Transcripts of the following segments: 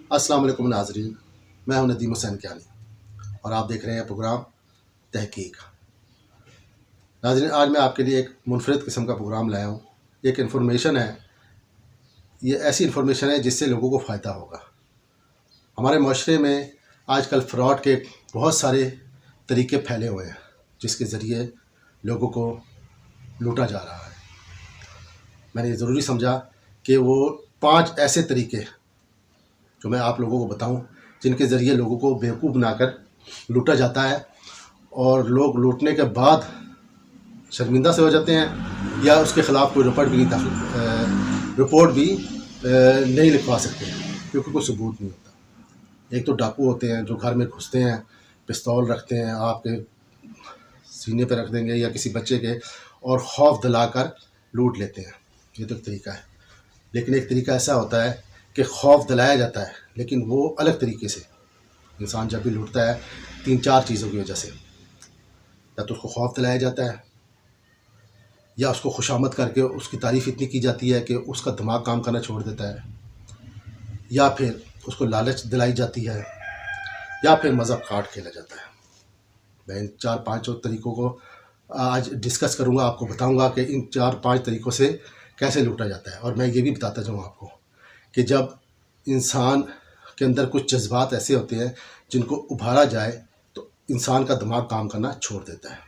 अस्सलाम वालेकुम नाज़रीन, मैं हूं नदीम हुसैन कियानी और आप देख रहे हैं प्रोग्राम तहकीक। नाज़रीन, आज मैं आपके लिए एक मुनफरिद किस्म का प्रोग्राम लाया हूं। एक इन्फॉर्मेशन है, ये ऐसी इन्फॉर्मेशन है जिससे लोगों को फ़ायदा होगा। हमारे माशरे में आजकल फ़्रॉड के बहुत सारे तरीके फैले हुए हैं जिसके ज़रिए लोगों को लूटा जा रहा है। मैंने ये ज़रूरी समझा कि वो 5 ऐसे तरीके जो मैं आप लोगों को बताऊं जिनके ज़रिए लोगों को बेवकूफ़ बनाकर लूटा जाता है और लोग लूटने के बाद शर्मिंदा से हो जाते हैं या उसके ख़िलाफ़ कोई रिपोर्ट भी नहीं लिखवा सकते क्योंकि कोई सबूत नहीं होता। एक तो डाकू होते हैं जो घर में घुसते हैं, पिस्तौल रखते हैं, आपके सीने पे रख देंगे या किसी बच्चे के, और खौफ दिलाकर लूट लेते हैं। ये तो एक तरीका है। लेकिन एक तरीका ऐसा होता है कि खौफ दिलाया जाता है, लेकिन वो अलग तरीके से। इंसान जब भी लूटता है 3-4 चीज़ों की वजह से, या तो उसको खौफ दिलाया जाता है, या उसको खुशामद करके उसकी तारीफ़ इतनी की जाती है कि उसका दिमाग काम करना छोड़ देता है, या फिर उसको लालच दिलाई जाती है, या फिर मज़हब काट खेला जाता है। मैं इन 4-5 तरीक़ों को आज डिस्कस करूँगा, आपको बताऊँगा कि इन 4-5 तरीक़ों से कैसे लूटा जाता है। और मैं ये भी बताता जाऊँ आपको कि जब इंसान के अंदर कुछ जज्बात ऐसे होते हैं जिनको उभारा जाए तो इंसान का दिमाग काम करना छोड़ देता है।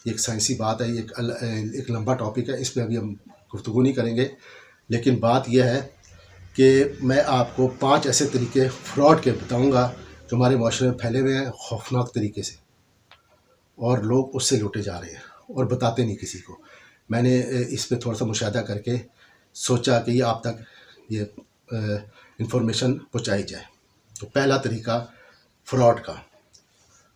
ये एक साइंसी बात है, ये एक लंबा टॉपिक है, इस पर अभी हम गुफ्तगू नहीं करेंगे। लेकिन बात यह है कि मैं आपको 5 ऐसे तरीके फ्रॉड के बताऊंगा जो हमारे माशरे में फैले हुए हैं खौफनाक तरीके से, और लोग उससे लूटे जा रहे हैं और बताते नहीं किसी को। मैंने इस पे थोड़ा सा मुशाहिदा करके सोचा कि ये आप तक ये इंफॉर्मेशन पहुंचाई जाए। तो पहला तरीका फ्रॉड का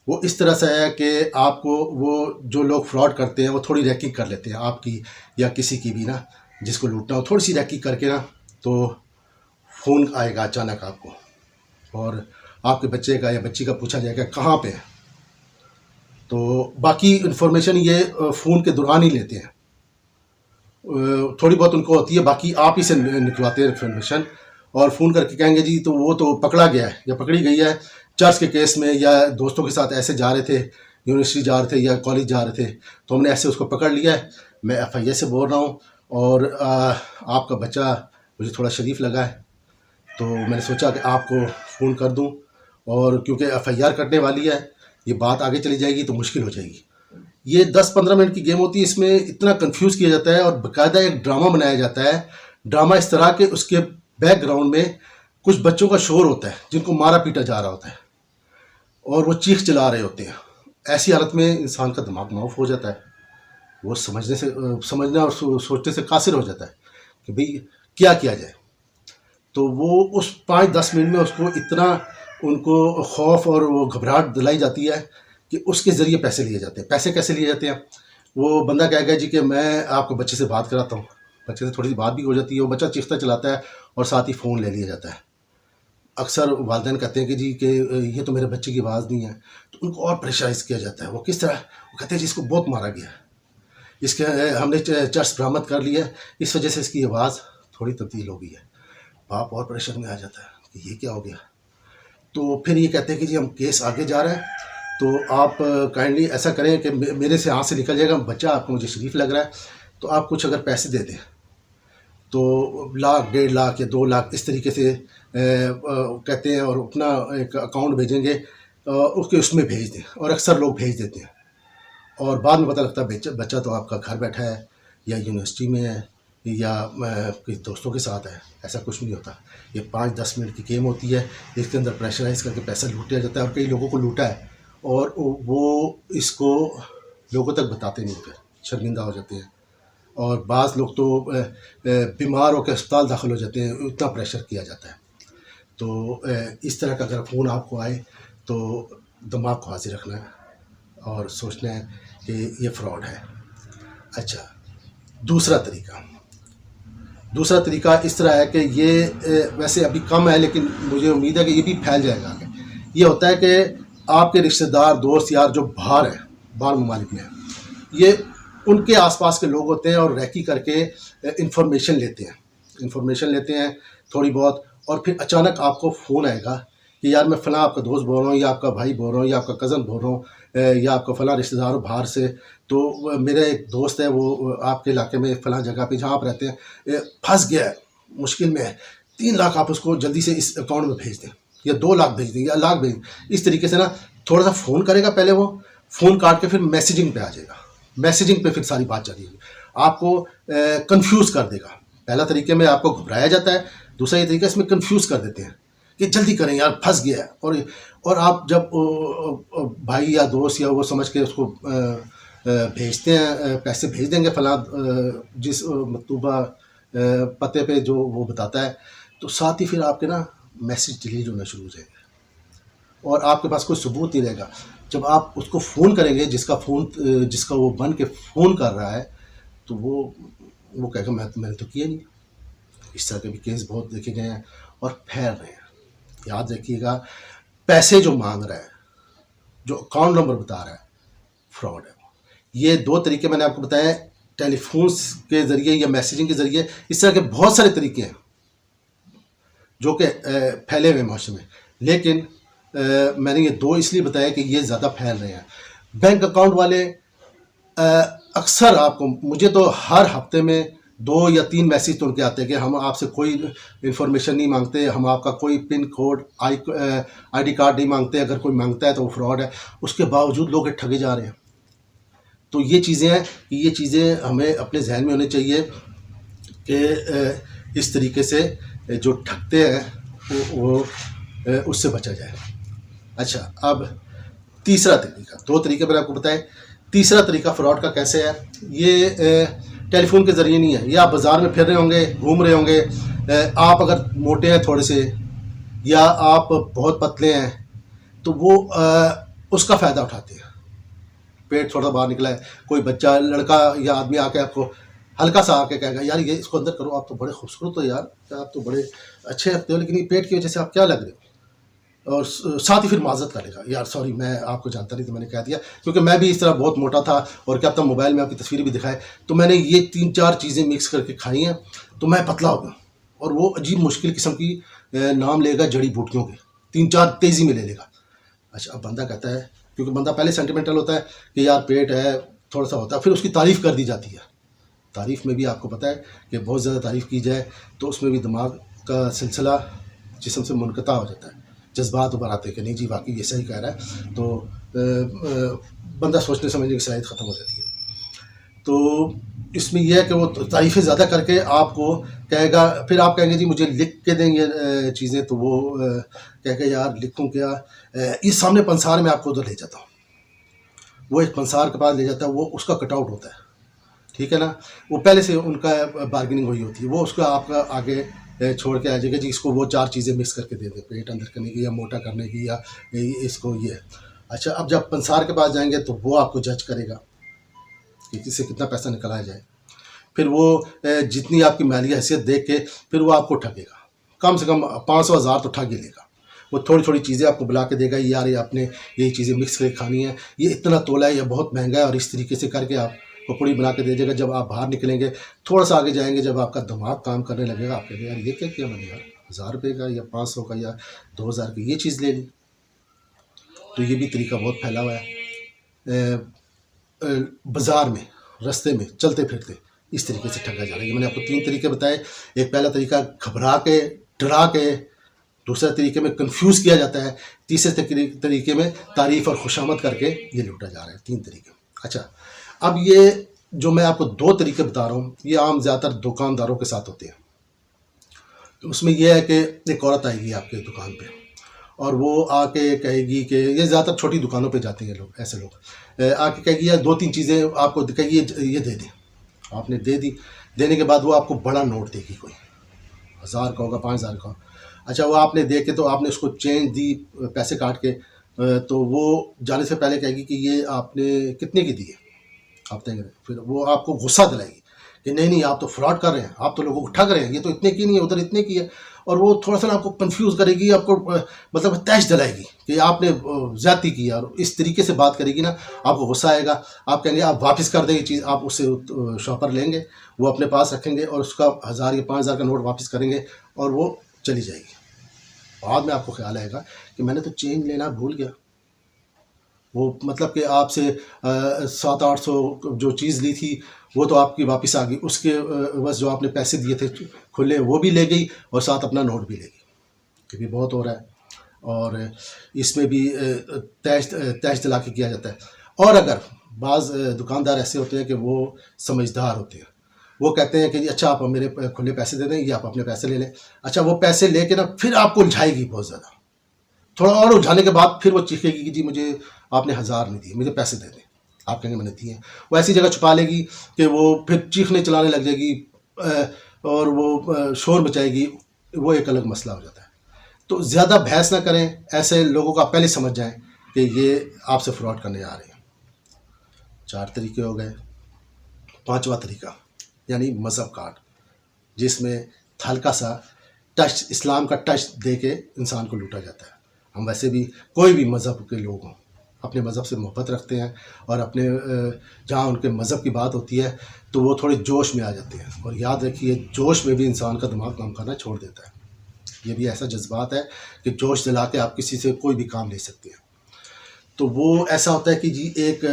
वो इस तरह से है कि आपको वो जो लोग फ्रॉड करते हैं वो थोड़ी रैकिंग कर लेते हैं आपकी या किसी की भी ना, जिसको लूटना हो, थोड़ी सी रैकिंग करके ना तो फ़ोन आएगा अचानक आपको, और आपके बच्चे का या बच्ची का पूछा जाएगा कहाँ पे है। तो बाकी इन्फॉर्मेशन ये फ़ोन के दौरान ही लेते हैं, थोड़ी बहुत उनको होती है, बाकी आप ही से निकलवाते हैं इन्फॉर्मेशन, और फ़ोन करके कहेंगे जी तो वो तो पकड़ा गया है या पकड़ी गई है चर्च के केस में, या दोस्तों के साथ ऐसे जा रहे थे, यूनिवर्सिटी जा रहे थे या कॉलेज जा रहे थे, तो हमने ऐसे उसको पकड़ लिया है। मैं FIA से बोल रहा हूँ और आपका बच्चा मुझे थोड़ा शरीफ लगा है तो मैंने सोचा कि आपको फ़ोन कर दूँ, और क्योंकि FIR कटने वाली है, ये बात आगे चली जाएगी तो मुश्किल हो जाएगी। ये 10-15 मिनट की गेम होती है, इसमें इतना कंफ्यूज किया जाता है और बाकायदा एक ड्रामा बनाया जाता है। ड्रामा इस तरह के उसके बैकग्राउंड में कुछ बच्चों का शोर होता है जिनको मारा पीटा जा रहा होता है और वो चीख चिल्ला रहे होते हैं। ऐसी हालत में इंसान का दिमाग माफ हो जाता है, वो समझना और सोचने से कासिर हो जाता है कि भाई क्या किया जाए। तो वो उस 5-10 मिनट में उसको इतना उनको खौफ और वो घबराहट दिलाई जाती है कि उसके ज़रिए पैसे लिए जाते हैं। पैसे कैसे लिए जाते हैं? वो बंदा कहेगा जी कि मैं आपको बच्चे से बात कराता हूँ, बच्चे से थोड़ी सी बात भी हो जाती है, वो बच्चा चीखता चलाता है और साथ ही फ़ोन ले लिया जाता है। अक्सर वालिदैन कहते हैं कि जी कि ये तो मेरे बच्चे की आवाज़ नहीं है, तो उनको और प्रेशराइज़ किया जाता है। वो किस तरह? वो कहते हैं जी इसको बहुत मारा गया, इसके हमने चर्च बरामद कर लिया, इस वजह से इसकी आवाज़ थोड़ी तब्दील हो गई है। बाप और प्रेशर में आ जाता है कि ये क्या हो गया। तो फिर ये कहते हैं कि जी हम केस आगे जा रहा है, तो आप काइंडली ऐसा करें कि मेरे से हाथ से निकल जाएगा बच्चा, आपको मुझे शरीफ लग रहा है, तो आप कुछ अगर पैसे दे दें तो 1,00,000, 1.5 लाख या 2 लाख इस तरीके से कहते हैं, और अपना एक अकाउंट भेजेंगे, उसके उसमें भेज दें। और अक्सर लोग भेज देते हैं और बाद में पता लगता है बच्चा तो आपका घर बैठा है या यूनिवर्सिटी में है या किसी दोस्तों के साथ है। ऐसा कुछ नहीं होता। ये 5-10 मिनट की गेम होती है, इसके अंदर प्रेशराइज़ करके पैसा लूटा जाता है, और कई लोगों को लूटा है और वो इसको लोगों तक बताते नहीं, फिर शर्मिंदा हो जाते हैं। और बाज़ लोग तो बीमार होकर अस्पताल दाखिल हो जाते हैं, इतना प्रेशर किया जाता है। तो इस तरह का अगर फ़ोन आपको आए तो दिमाग को हाजिर रखना है और सोचना है कि ये फ्रॉड है। अच्छा, दूसरा तरीका इस तरह है कि ये वैसे अभी कम है, लेकिन मुझे उम्मीद है कि ये भी फैल जाएगा आगे। ये होता है कि आपके रिश्तेदार, दोस्त यार जो बाहर ममालिक में हैं, ये उनके आसपास के लोग होते हैं और रैकी करके इन्फॉर्मेशन लेते हैं थोड़ी बहुत, और फिर अचानक आपको फ़ोन आएगा कि यार मैं फ़लाँ आपका दोस्त बोल रहा हूँ, या आपका भाई बोल रहा हूँ, या आपका कज़न बोल रहा हूँ, या आपका फ़लाँ रिश्तेदार हो बाहर से, तो मेरा एक दोस्त है वो आपके इलाके में फ़लाँ जगह पे जहाँ आप रहते हैं फंस गया है, मुश्किल में है, 3 लाख आप उसको जल्दी से इस अकाउंट में भेज दें, या 2 लाख भेज दें, या लाख भेज दें। इस तरीके से ना थोड़ा सा फ़ोन करेगा पहले, वो फ़ोन काट के फिर मैसेजिंग पे आ जाएगा, मैसेजिंग पे फिर सारी बात चलेगी, आपको कंफ्यूज कर देगा। पहला तरीके में आपको घबराया जाता है, दूसरा ये तरीका इसमें कंफ्यूज कर देते हैं कि जल्दी करें यार फंस गया है। और आप जब भाई या दोस्त या वो समझ के उसको भेजते हैं, पैसे भेज देंगे फलां जिस मतलूबा पते पे जो वो बताता है, तो साथ ही फिर आपके ना मैसेज डिलीट होना शुरू हो जाएंगे और आपके पास कोई सबूत नहीं रहेगा। जब आप उसको फ़ोन करेंगे, जिसका वो बन के फ़ोन कर रहा है, तो वो कहेगा मैंने तो किया नहीं। इस तरह के भी केस बहुत देखे गए हैं और फैल रहे हैं। याद रखिएगा, पैसे जो मांग रहा है, जो अकाउंट नंबर बता रहा है, फ्रॉड है। ये 2 तरीके मैंने आपको बताए, टेलीफोन के ज़रिए या मैसेजिंग के ज़रिए। इस तरह के बहुत सारे तरीके हैं जो कि फैले हुए माशरे में, लेकिन मैंने ये 2 इसलिए बताया कि ये ज़्यादा फैल रहे हैं। बैंक अकाउंट वाले अक्सर आपको, मुझे तो हर हफ्ते में 2 या 3 मैसेज तो उनके आते हैं कि हम आपसे कोई इन्फॉर्मेशन नहीं मांगते, हम आपका कोई पिन कोड ID कार्ड नहीं मांगते, अगर कोई मांगता है तो वो फ्रॉड है। उसके बावजूद लोग ठगे जा रहे हैं। तो ये चीज़ें हैं कि ये चीज़ें हमें अपने जहन में होनी चाहिए कि इस तरीके से जो ठगते हैं वो उससे बचा जाए। अच्छा, अब तीसरा तरीका, 2 तरीके मैंने आपको बताए, तीसरा तरीका फ्रॉड का कैसे है। ये टेलीफोन के ज़रिए नहीं है। ये आप बाज़ार में फिर रहे होंगे, घूम रहे होंगे, आप अगर मोटे हैं थोड़े से या आप बहुत पतले हैं, तो वो उसका फ़ायदा उठाते हैं। पेट थोड़ा बाहर निकला है, कोई बच्चा, लड़का या आदमी आके आपको हल्का सा आके कहेगा यार ये इसको अंदर करो, आप तो बड़े खूबसूरत हो यार, आप तो बड़े अच्छे लगते हो, लेकिन ये पेट की वजह से आप क्या लग रहे हो। और साथ ही फिर माजरत करेगा, यार सॉरी मैं आपको जानता नहीं तो मैंने कह दिया, क्योंकि मैं भी इस तरह बहुत मोटा था और क्या पता मोबाइल में आपकी तस्वीर भी दिखाए, तो मैंने ये 3-4 चीज़ें मिक्स करके खाई हैं तो मैं पतला हो गया। और वो अजीब मुश्किल किस्म की नाम लेगा जड़ी बूटियों के, 3-4 तेज़ी में ले लेगा। अच्छा, अब बंदा कहता है, क्योंकि बंदा पहले सेंटिमेंटल होता है कि यार पेट है, थोड़ा सा होता है, फिर उसकी तारीफ़ कर दी जाती है। तारीफ़ में भी आपको पता है कि बहुत ज़्यादा तारीफ़ की जाए तो उसमें भी दिमाग का सिलसिला जिस्म से मुनक़ता हो जाता है, जज्बात उभर आते हैं कि नहीं जी वाकई ये सही कह रहा है, तो बंदा सोचने समझने की सलाहियत ख़त्म हो जाती है। तो इसमें यह है कि वो तारीफ़ें ज़्यादा करके आपको कहेगा, फिर आप कहेंगे जी मुझे लिख के देंगे चीज़ें, तो वो कहेगा यार लिखूँ क्या, इस सामने पंसार में आपको उधर ले जाता हूँ। वो एक पंसार के पास ले जाता है, वो उसका कटआउट होता है, ठीक है ना, वो पहले से उनका बार्गेनिंग हुई होती है, वो उसका आपका आगे छोड़ के आ जाएगा जी इसको वो 4 चीज़ें मिक्स करके दे दे, पेट अंदर करने की या मोटा करने की या इसको ये। अच्छा, अब जब पंसार के पास जाएंगे तो वो आपको जज करेगा कि इससे कितना पैसा निकलाया जाए। फिर वो जितनी आपकी माली हैसियत देख के फिर वो आपको ठगेगा, कम से कम 500-1000 तो ठग ही लेगा। वो थोड़ी थोड़ी चीज़ें आपको बुला के देगा, यार ये आपने यही चीज़ें मिक्स करके खानी है, ये इतना तोला है, ये बहुत महंगा है, और इस तरीके से करके आप को पूड़ी बना के दे देगा। जब आप बाहर निकलेंगे, थोड़ा सा आगे जाएंगे, जब आपका दिमाग काम करने लगेगा, आप कहेंगे यार ये क्या किया मैंने, यार 1000 रुपये का या 500 का या 2000 की ये चीज़ ले ली। तो ये भी तरीका बहुत फैला हुआ है। बाज़ार में, रास्ते में चलते फिरते इस तरीके से ठगा जा रहा है। मैंने आपको 3 तरीके बताए। एक पहला तरीका घबरा के, डरा के, दूसरे तरीके में कंफ्यूज किया जाता है, तीसरे तरीके में तारीफ़ और खुशामद करके ये लूटा जा रहा है। 3 तरीके। अच्छा, अब ये जो मैं आपको 2 तरीके बता रहा हूँ, ये आम ज़्यादातर दुकानदारों के साथ होते हैं। तो उसमें यह है कि एक औरत आएगी आपके दुकान पे और वो आके कहेगी कि, ये ज़्यादातर छोटी दुकानों पे जाते हैं लोग, ऐसे लोग आके कहेगी यार 2-3 चीज़ें आपको कहेगी ये दे दें। आपने दे दी, देने के बाद वो आपको बड़ा नोट देगी, कोई 1000 का होगा, 5000 का। अच्छा, वो आपने दे के, तो आपने उसको चेंज दी पैसे काट के, तो वो जाने से पहले कहेगी कि ये आपने कितने की दी है, आप देंगे। फिर वो आपको गुस्सा दिलाएगी कि नहीं नहीं आप तो फ्रॉड कर रहे हैं, आप तो लोगों को ठग रहे हैं, ये तो इतने की नहीं है, उधर इतने की है। और वो थोड़ा सा आपको कंफ्यूज करेगी, आपको मतलब तैश दिलाएगी कि आपने ज़्यादती की, और इस तरीके से बात करेगी ना, आपको गुस्सा आएगा। आप कहेंगे आप वापस कर देंगे चीज़, आप उससे शॉपर लेंगे, वो अपने पास रखेंगे और उसका 1000 या 5000 का नोट वापस करेंगे और वो चली जाएगी। बाद में आपको ख्याल आएगा कि मैंने तो चेंज लेना भूल गया। वो मतलब कि आपसे 700-800 जो चीज़ ली थी वो तो आपकी वापस आ गई, उसके बस जो आपने पैसे दिए थे खुले वो भी ले गई और साथ अपना नोट भी ले गई। ये भी बहुत हो रहा है और इसमें भी तैश दिला के किया जाता है। और अगर बाज़ दुकानदार ऐसे होते हैं कि वो समझदार होते हैं, वो कहते हैं कि जी अच्छा आप मेरे खुले पैसे दे दें, ये आप अपने पैसे ले लें। अच्छा वो पैसे लेके ना फिर आपको उलझाएगी बहुत ज़्यादा, थोड़ा और उलझाने के बाद फिर वो चीखेगी कि जी मुझे आपने 1000 नहीं दिए, मुझे पैसे दे दें। आप कहेंगे मैंने दिए। वो ऐसी जगह छुपा लेगी कि वो फिर चीखने चिल्लाने लग जाएगी और वो शोर मचाएगी। वो एक अलग मसला हो जाता है। तो ज़्यादा बहस ना करें, ऐसे लोगों को आप पहले समझ जाएं कि ये आपसे फ्रॉड करने आ रहे हैं। 4 तरीके हो गए। 5वां तरीका यानी मज़हब कार्ड, जिसमें हल्का सा टच, इस्लाम का टच दे के इंसान को लूटा जाता है। हम वैसे भी कोई भी मज़हब के लोग हों अपने मज़हब से मोहब्बत रखते हैं और अपने जहाँ उनके मज़हब की बात होती है तो वो थोड़े जोश में आ जाते हैं। और याद रखिए जोश में भी इंसान का दिमाग काम करना छोड़ देता है। ये भी ऐसा जज्बात है कि जोश दिला के आप किसी से कोई भी काम ले सकते हैं। तो वो ऐसा होता है कि जी एक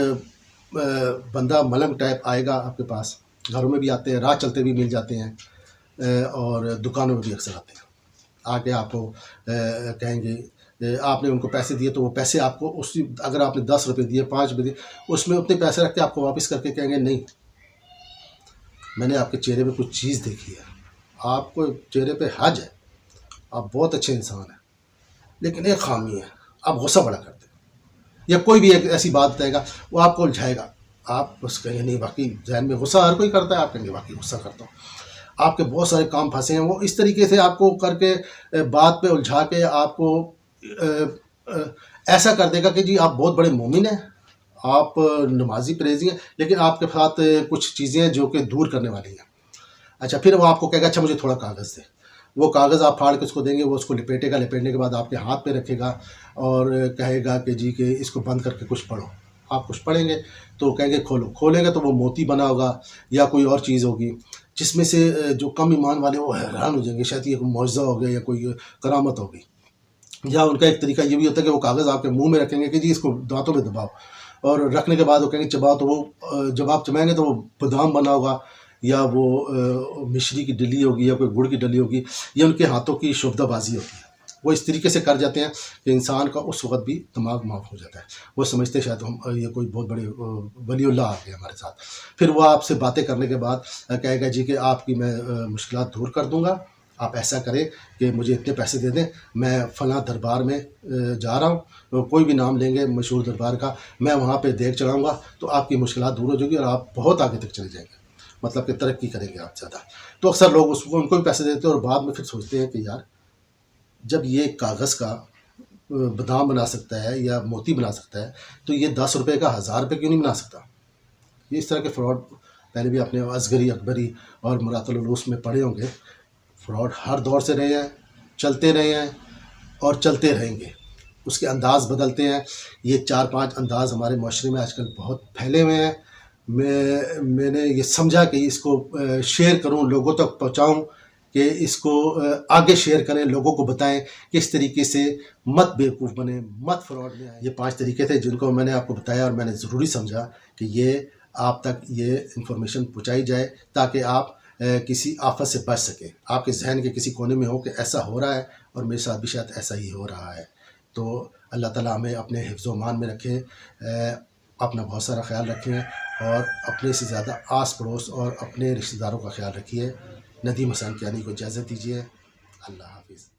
बंदा मलंग टाइप आएगा आपके पास, घरों में भी आते हैं, राह चलते भी मिल जाते हैं और दुकानों में भी अक्सर आते हैं। आके आपको कहेंगे आपने उनको पैसे दिए तो वो पैसे आपको उसी, अगर आपने 10 रुपये दिए, 5 रुपये दिए, उसमें उतने पैसे रख के आपको वापस करके कहेंगे नहीं, मैंने आपके चेहरे पे कुछ चीज़ देखी है, आपको चेहरे पे हज है, आप बहुत अच्छे इंसान हैं, लेकिन एक खामी है, आप गुस्सा बड़ा करते हैं। या कोई भी एक ऐसी बात बताएगा वो आपको उलझाएगा, आप बस कहेंगे नहीं वाकई जहन में गुस्सा हर कोई करता है, आप कहेंगे वाकई गुस्सा करता हूँ। आपके बहुत सारे काम फंसे हैं, वो इस तरीके से आपको करके बात पे उलझा के आपको ऐसा कर देगा कि जी आप बहुत बड़े मोमिन हैं, आप नमाजी परहेज़ी हैं, लेकिन आपके साथ कुछ चीज़ें हैं जो कि दूर करने वाली हैं। अच्छा फिर वो आपको कहेगा अच्छा मुझे थोड़ा कागज़ दे। वो कागज़ आप फाड़ के उसको देंगे, वो उसको लपेटेगा, लपेटने के बाद आपके हाथ पे रखेगा और कहेगा कि जी कि इसको बंद करके कुछ पढ़ो। आप कुछ पढ़ेंगे तो कहेंगे खोलो, खोलेंगे तो वो मोती बना होगा या कोई और चीज़ होगी, जिसमें से जो कम ईमान वाले वो हैरान हो जाएंगे, शायद ये कोई मौज़ा हो गया या कोई करामत होगी। या उनका एक तरीका ये भी होता है कि वो कागज़ आपके मुंह में रखेंगे कि जी इसको दांतों में दबाओ, और रखने के बाद वो कहेंगे चबाओ, तो वो जब आप चबाएंगे तो वो बादाम बना होगा या वो मिश्री की डली होगी या कोई गुड़ की डली होगी। ये उनके हाथों की शुभदाबाजी होती है। वो इस तरीके से कर जाते हैं कि इंसान का उस वक्त भी दिमाग माफ हो जाता है। वो समझते शायद हम ये कोई बहुत बड़े वलीउल्लाह आ गए हमारे साथ। फिर वो आपसे बातें करने के बाद कहेगा जी कि आपकी मैं मुश्किलात दूर कर दूंगा, आप ऐसा करें कि मुझे इतने पैसे दे दें, मैं फ़लाँ दरबार में जा रहा हूँ, कोई भी नाम लेंगे मशहूर दरबार का, मैं वहाँ पे देख चढ़ाऊँगा तो आपकी मुश्किलात दूर हो जाएगी और आप बहुत आगे तक चले जाएंगे, मतलब कि तरक्की करेंगे आप ज़्यादा। तो अक्सर लोग उसको उनको भी पैसे देते हैं और बाद में फिर सोचते हैं कि यार जब ये कागज़ का बादाम बना सकता है या मोती बना सकता है तो ये 10 रुपये का 1000 रुपये क्यों नहीं बना सकता। ये इस तरह के फ्रॉड पहले भी आपने असगरी, अकबरी और मुरातुल उलूस में पढ़े होंगे। फ्रॉड हर दौर से रहे हैं, चलते रहे हैं और चलते रहेंगे। उसके अंदाज़ बदलते हैं। ये 4-5 अंदाज़ हमारे माशरे में आजकल बहुत फैले हुए हैं। मैंने ये समझा कि इसको शेयर करूं, लोगों तक पहुंचाऊं, कि इसको आगे शेयर करें, लोगों को बताएं किस तरीके से मत बेवकूफ़ बने, मत फ्रॉड में आए। ये 5 तरीके थे जिनको मैंने आपको बताया और मैंने ज़रूरी समझा कि ये आप तक ये इन्फॉर्मेशन पहुंचाई जाए ताकि आप किसी आफत से बच सके। आपके जहन के किसी कोने में हो कि ऐसा हो रहा है और मेरे साथ भी शायद ऐसा ही हो रहा है। तो अल्लाह ताला हमें अपने हिफ्ज़ व मान में रखे, अपना बहुत सारा ख्याल रखें और अपने से ज़्यादा आस पड़ोस और अपने रिश्तेदारों का ख्याल रखिए। नदीम हसन कियानी को इजाज़त दीजिए। अल्लाह हाफ़िज़।